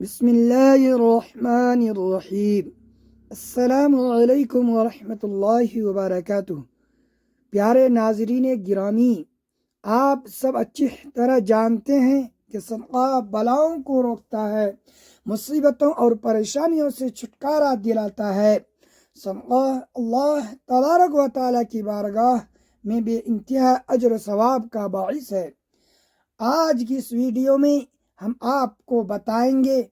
بسم اللہ الرحمن الرحیم۔ السلام علیکم ورحمۃ اللہ وبرکاتہ۔ پیارے ناظرین گرامی، آپ سب اچھی طرح جانتے ہیں کہ صدقہ بلاؤں کو روکتا ہے، مصیبتوں اور پریشانیوں سے چھٹکارا دلاتا ہے۔ صدقہ اللہ تبارک و تعالیٰ کی بارگاہ میں بے انتہا اجر و ثواب کا باعث ہے۔ آج کی اس ویڈیو میں ہم آپ کو بتائیں گے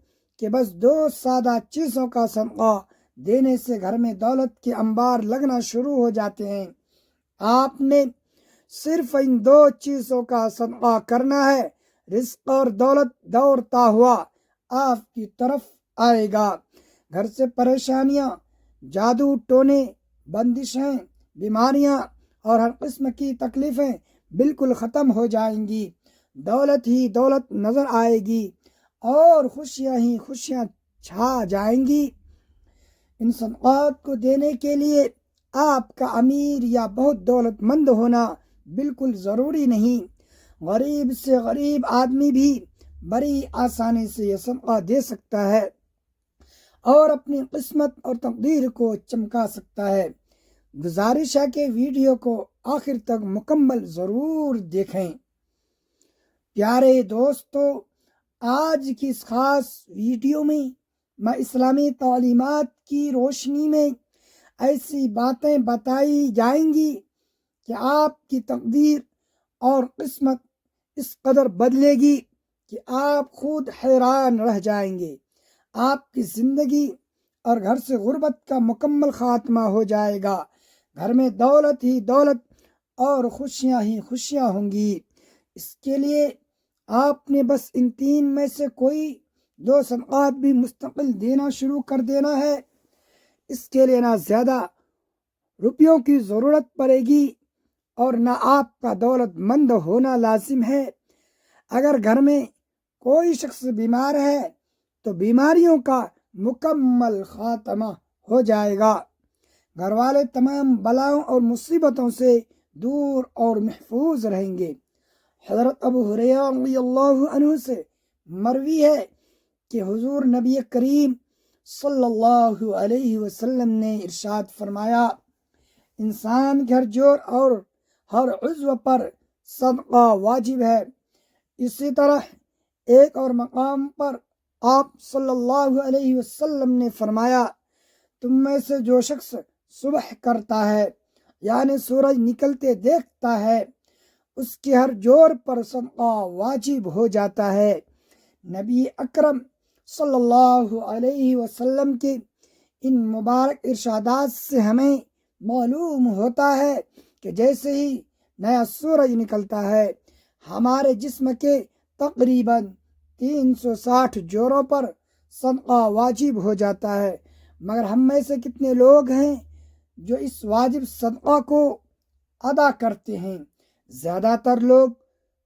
کہ بس دو سادہ چیزوں کا صدقہ دینے سے گھر میں دولت کے انبار لگنا شروع ہو جاتے ہیں۔ آپ نے صرف ان دو چیزوں کا صدقہ کرنا ہے، رزق اور دولت دوڑتا ہوا آپ کی طرف آئے گا۔ گھر سے پریشانیاں، جادو ٹونے، بندشیں، بیماریاں اور ہر قسم کی تکلیفیں بالکل ختم ہو جائیں گی۔ دولت ہی دولت نظر آئے گی اور خوشیاں ہی خوشیاں چھا جائیں گی۔ ان صدقات کو دینے کے لیے آپ کا امیر یا بہت دولت مند ہونا بالکل ضروری نہیں۔ غریب سے غریب آدمی بھی بڑی آسانی سے یہ صدقہ دے سکتا ہے اور اپنی قسمت اور تقدیر کو چمکا سکتا ہے۔ گزارش ہے کہ ویڈیو کو آخر تک مکمل ضرور دیکھیں۔ پیارے دوستو، آج کی اس خاص ویڈیو میں اسلامی تعلیمات کی روشنی میں ایسی باتیں بتائی جائیں گی کہ آپ کی تقدیر اور قسمت اس قدر بدلے گی کہ آپ خود حیران رہ جائیں گے۔ آپ کی زندگی اور گھر سے غربت کا مکمل خاتمہ ہو جائے گا۔ گھر میں دولت ہی دولت اور خوشیاں ہی خوشیاں ہوں گی۔ اس کے لیے آپ نے بس ان تین میں سے کوئی دو صدقات بھی مستقل دینا شروع کر دینا ہے۔ اس کے لیے نہ زیادہ روپیوں کی ضرورت پڑے گی اور نہ آپ کا دولت مند ہونا لازم ہے۔ اگر گھر میں کوئی شخص بیمار ہے تو بیماریوں کا مکمل خاتمہ ہو جائے گا۔ گھر والے تمام بلاؤں اور مصیبتوں سے دور اور محفوظ رہیں گے۔ حضرت ابو ہریرہ رضی اللہ عنہ سے مروی ہے کہ حضور نبی کریم صلی اللہ علیہ وسلم نے ارشاد فرمایا، انسان کے ہر جوڑ اور ہر عضو پر صدقہ واجب ہے۔ اسی طرح ایک اور مقام پر آپ صلی اللہ علیہ وسلم نے فرمایا، تم میں سے جو شخص صبح کرتا ہے یعنی سورج نکلتے دیکھتا ہے، اس کے ہر جوڑ پر صدقہ واجب ہو جاتا ہے۔ نبی اکرم صلی اللہ علیہ وسلم کے ان مبارک ارشادات سے ہمیں معلوم ہوتا ہے کہ جیسے ہی نیا سورج نکلتا ہے، ہمارے جسم کے تقریباً 360 جوڑوں پر صدقہ واجب ہو جاتا ہے۔ مگر ہم میں سے کتنے لوگ ہیں جو اس واجب صدقہ کو ادا کرتے ہیں؟ زیادہ تر لوگ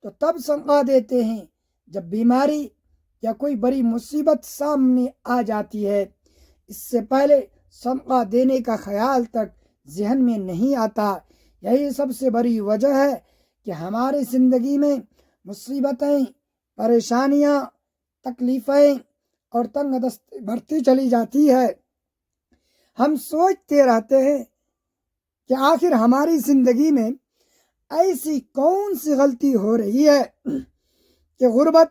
تو تب صدقہ دیتے ہیں جب بیماری یا کوئی بڑی مصیبت سامنے آ جاتی ہے۔ اس سے پہلے صدقہ دینے کا خیال تک ذہن میں نہیں آتا۔ یہی سب سے بڑی وجہ ہے کہ ہماری زندگی میں مصیبتیں، پریشانیاں، تکلیفیں اور تنگ دستی بڑھتی چلی جاتی ہے۔ ہم سوچتے رہتے ہیں کہ آخر ہماری زندگی میں ایسی کون سی غلطی ہو رہی ہے کہ غربت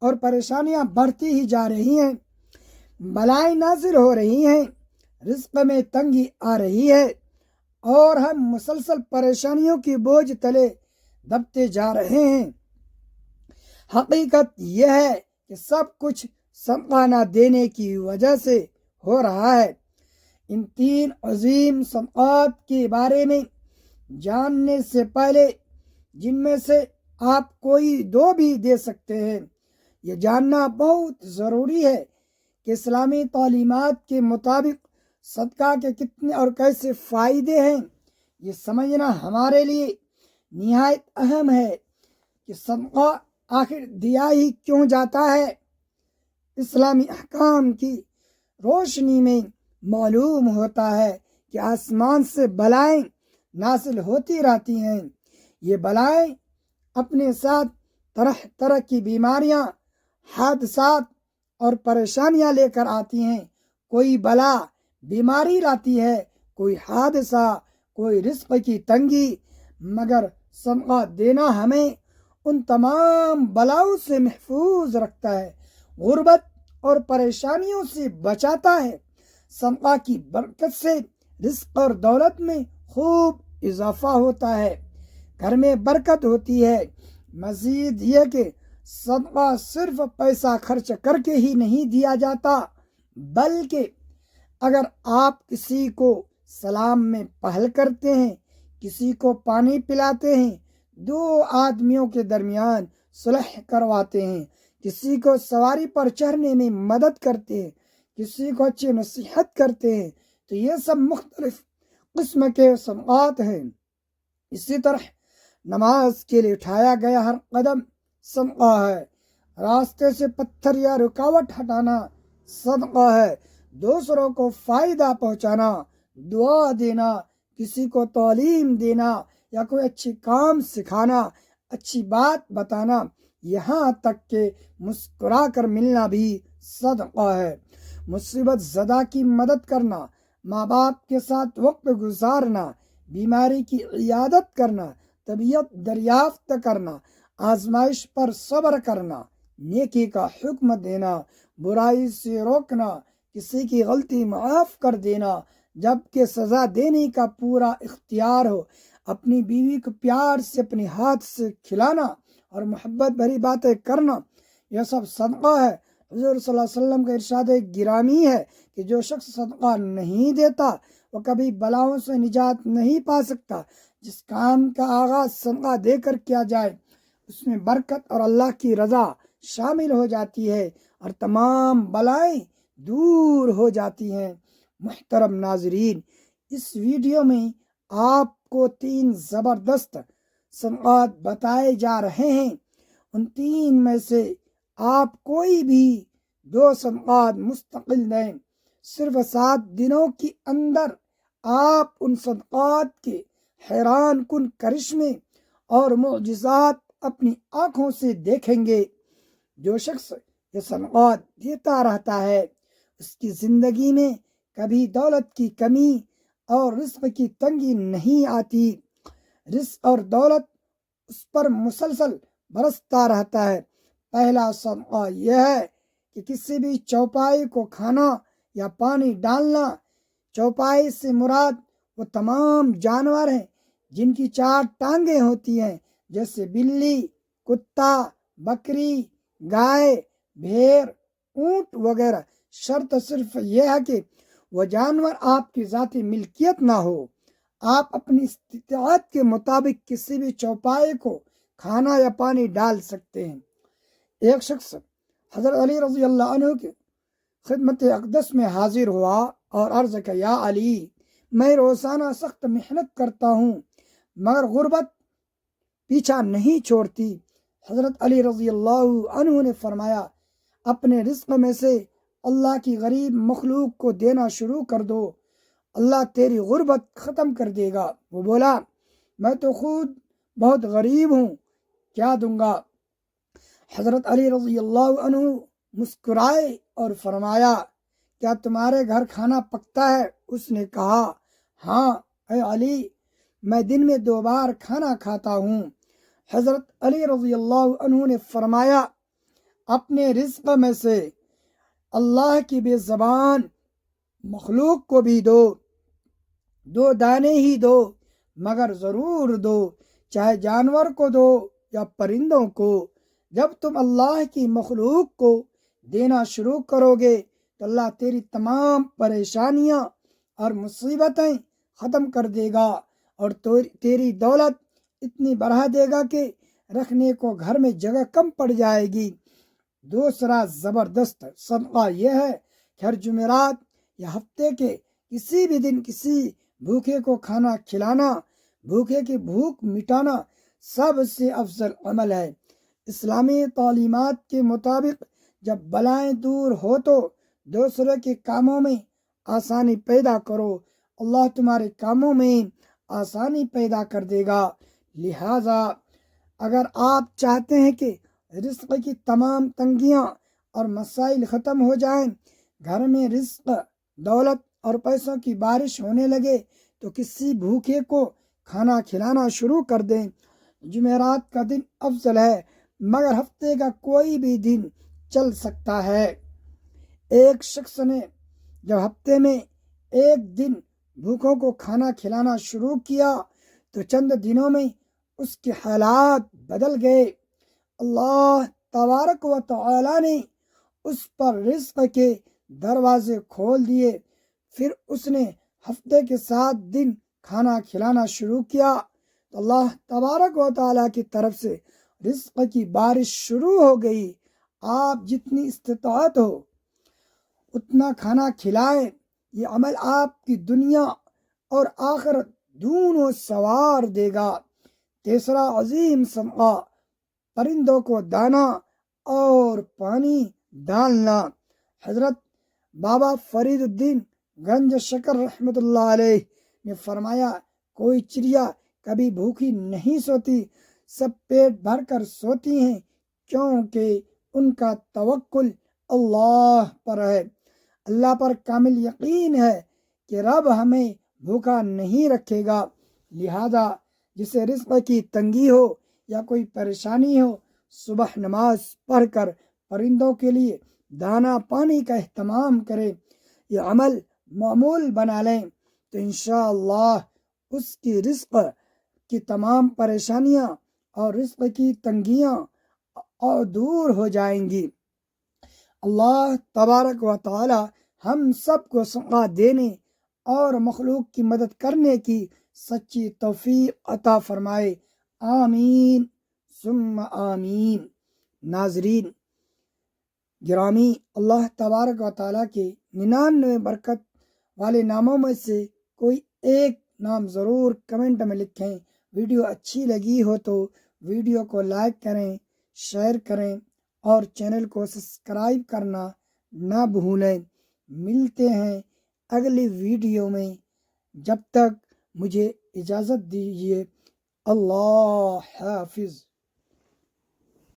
اور پریشانیاں بڑھتی ہی جا رہی ہیں، بلائیں نازل ہو رہی ہیں، رزق میں تنگی آ رہی ہے اور ہم مسلسل پریشانیوں کی بوجھ تلے دبتے جا رہے ہیں۔ حقیقت یہ ہے کہ سب کچھ صدقہ نہ دینے کی وجہ سے ہو رہا ہے۔ ان تین عظیم صدقات کے بارے میں جاننے سے پہلے، جن میں سے آپ کوئی دو بھی دے سکتے ہیں، یہ جاننا بہت ضروری ہے کہ اسلامی تعلیمات کے مطابق صدقہ کے کتنے اور کیسے فائدے ہیں۔ یہ سمجھنا ہمارے لیے نہایت اہم ہے کہ صدقہ آخر دیا ہی کیوں جاتا ہے۔ اسلامی احکام کی روشنی میں معلوم ہوتا ہے کہ آسمان سے بلائیں نازل ہوتی رہتی ہیں۔ یہ بلائیں اپنے ساتھ طرح طرح کی بیماریاں، حادثات اور پریشانیاں لے کر آتی ہیں، کوئی بلا بیماری لاتی ہے، کوئی حادثہ، کوئی رزق کی تنگی، مگر صدقہ دینا ہمیں ان تمام بلاؤں سے محفوظ رکھتا ہے، غربت اور پریشانیوں سے بچاتا ہے۔ صدقہ کی برکت سے رزق اور دولت میں خوب اضافہ ہوتا ہے، گھر میں برکت ہوتی ہے۔ مزید یہ کہ صدقہ صرف پیسہ خرچ کر کے ہی نہیں دیا جاتا، بلکہ اگر آپ کسی کو سلام میں پہل کرتے ہیں، کسی کو پانی پلاتے ہیں، دو آدمیوں کے درمیان صلح کرواتے ہیں، کسی کو سواری پر چڑھنے میں مدد کرتے ہیں، کسی کو اچھی نصیحت کرتے ہیں، تو یہ سب مختلف قسم کے صدقات ہیں۔ اسی طرح نماز کے لیے اٹھایا گیا ہر قدم صدقہ ہے، راستے سے پتھر یا رکاوٹ ہٹانا صدقہ ہے، دوسروں کو فائدہ پہنچانا، دعا دینا، کسی کو تعلیم دینا یا کوئی اچھی کام سکھانا، اچھی بات بتانا، یہاں تک کہ مسکرا کر ملنا بھی صدقہ ہے۔ مصیبت زدہ کی مدد کرنا، ماں باپ کے ساتھ وقت گزارنا، بیماری کی عیادت کرنا، طبیعت دریافت کرنا، آزمائش پر صبر کرنا، نیکی کا حکم دینا، برائی سے روکنا، کسی کی غلطی معاف کر دینا جبکہ سزا دینے کا پورا اختیار ہو، اپنی بیوی کو پیار سے اپنے ہاتھ سے کھلانا اور محبت بھری باتیں کرنا، یہ سب صدقہ ہے۔ حضور صلی اللہ علیہ وسلم کا ارشاد گرامی ہے کہ جو شخص صدقہ نہیں دیتا وہ کبھی بلاؤں سے نجات نہیں پا سکتا۔ جس کام کا آغاز صدقہ دے کر کیا جائے اس میں برکت اور اللہ کی رضا شامل ہو جاتی ہے اور تمام بلائیں دور ہو جاتی ہیں۔ محترم ناظرین، اس ویڈیو میں آپ کو 3 زبردست صدقات بتائے جا رہے ہیں، ان 3 میں سے آپ کوئی بھی 2 صدقات مستقل دیں، صرف 7 دنوں کے اندر آپ ان صدقات کے حیران کن کرشمے اور معجزات اپنی آنکھوں سے دیکھیں گے۔ جو شخص یہ صدقات دیتا رہتا ہے اس کی زندگی میں کبھی دولت کی کمی اور رزق کی تنگی نہیں آتی، رزق اور دولت اس پر مسلسل برستا رہتا ہے۔ پہلا صدقہ یہ ہے کہ کسی بھی چوپائی کو کھانا یا پانی ڈالنا۔ چوپائی سے مراد وہ تمام جانور ہیں جن کی 4 ٹانگیں ہوتی ہیں، جیسے بلی، کتا، بکری، گائے، بھیڑ، اونٹ وغیرہ۔ شرط صرف یہ ہے کہ وہ جانور آپ کی ذاتی ملکیت نہ ہو۔ آپ اپنی استطاعت کے مطابق کسی بھی چوپائے کو کھانا یا پانی ڈال سکتے ہیں۔ ایک شخص حضرت علی رضی اللہ عنہ کی خدمت اقدس میں حاضر ہوا اور عرض کیا، یا علی، میں روزانہ سخت محنت کرتا ہوں مگر غربت پیچھا نہیں چھوڑتی۔ حضرت علی رضی اللہ عنہ نے فرمایا، اپنے رزق میں سے اللہ کی غریب مخلوق کو دینا شروع کر دو، اللہ تیری غربت ختم کر دے گا۔ وہ بولا، میں تو خود بہت غریب ہوں، کیا دوں گا؟ حضرت علی رضی اللہ عنہ مسکرائے اور فرمایا، کیا تمہارے گھر کھانا پکتا ہے؟ اس نے کہا، ہاں اے علی، میں دن میں 2 بار کھانا کھاتا ہوں۔ حضرت علی رضی اللہ عنہ نے فرمایا، اپنے رزق میں سے اللہ کی بے زبان مخلوق کو بھی دو، 2 دانے ہی دو مگر ضرور دو، چاہے جانور کو دو یا پرندوں کو۔ جب تم اللہ کی مخلوق کو دینا شروع کرو گے تو اللہ تیری تمام پریشانیاں اور مصیبتیں ختم کر دے گا اور تیری دولت اتنی بڑھا دے گا کہ رکھنے کو گھر میں جگہ کم پڑ جائے گی۔ دوسرا زبردست صدقہ یہ ہے کہ ہر جمعرات یا ہفتے کے کسی بھی دن کسی بھوکے کو کھانا کھلانا، بھوکے کی بھوک مٹانا سب سے افضل عمل ہے۔ اسلامی تعلیمات کے مطابق جب بلائیں دور ہو تو دوسرے کے کاموں میں آسانی پیدا کرو، اللہ تمہارے کاموں میں آسانی پیدا کر دے گا۔ لہٰذا اگر آپ چاہتے ہیں کہ رزق کی تمام تنگیاں اور مسائل ختم ہو جائیں، گھر میں رزق، دولت اور پیسوں کی بارش ہونے لگے تو کسی بھوکے کو کھانا کھلانا شروع کر دیں۔ جمعرات کا دن افضل ہے، مگر ہفتے کا کوئی بھی دن چل سکتا ہے۔ ایک شخص نے جب ہفتے میں ایک دن بھوکوں کو کھانا کھلانا شروع کیا تو چند دنوں میں اس کے حالات بدل گئے۔ اللہ تبارک و تعالی نے اس پر رزق کے دروازے کھول دیے۔ پھر اس نے ہفتے کے 7 دن کھانا کھلانا شروع کیا تو اللہ تبارک و تعالی کی طرف سے رزق کی بارش شروع ہو گئی۔ آپ جتنی استطاعت ہو اتنا کھانا کھلائیں، یہ عمل آپ کی دنیا اور آخرت دونوں سنوار دے گا۔ تیسرا عظیم صدقہ، پرندوں کو دانا اور پانی ڈالنا۔ حضرت بابا فرید الدین گنج شکر رحمۃ اللہ علیہ نے فرمایا، کوئی چڑیا کبھی بھوکی نہیں سوتی، سب پیٹ بھر کر سوتی ہیں کیونکہ ان کا توکل اللہ پر ہے۔ اللہ پر کامل یقین ہے کہ رب ہمیں بھوکا نہیں رکھے گا، لہذا جسے رزق کی تنگی ہو یا کوئی پریشانی ہو، صبح نماز پڑھ کر پرندوں کے لیے دانا پانی کا اہتمام کرے، یہ عمل معمول بنا لیں تو انشاءاللہ اس کی رزق کی تمام پریشانیاں اور رزق کی تنگیاں اور دور ہو جائیں گی۔ اللہ تبارک و تعالی ہم سب کو صدقہ دینے اور مخلوق کی مدد کرنے کی سچی توفیق عطا فرمائے، آمین ثم آمین۔ ناظرین گرامی، اللہ تبارک و تعالیٰ کے 99 برکت والے ناموں میں سے کوئی ایک نام ضرور کمنٹ میں لکھیں۔ ویڈیو اچھی لگی ہو تو ویڈیو کو لائک کریں، شیئر کریں اور چینل کو سبسکرائب کرنا نہ بھولیں۔ ملتے ہیں اگلی ویڈیو میں، جب تک مجھے اجازت دیجیے۔ اللہ حافظ۔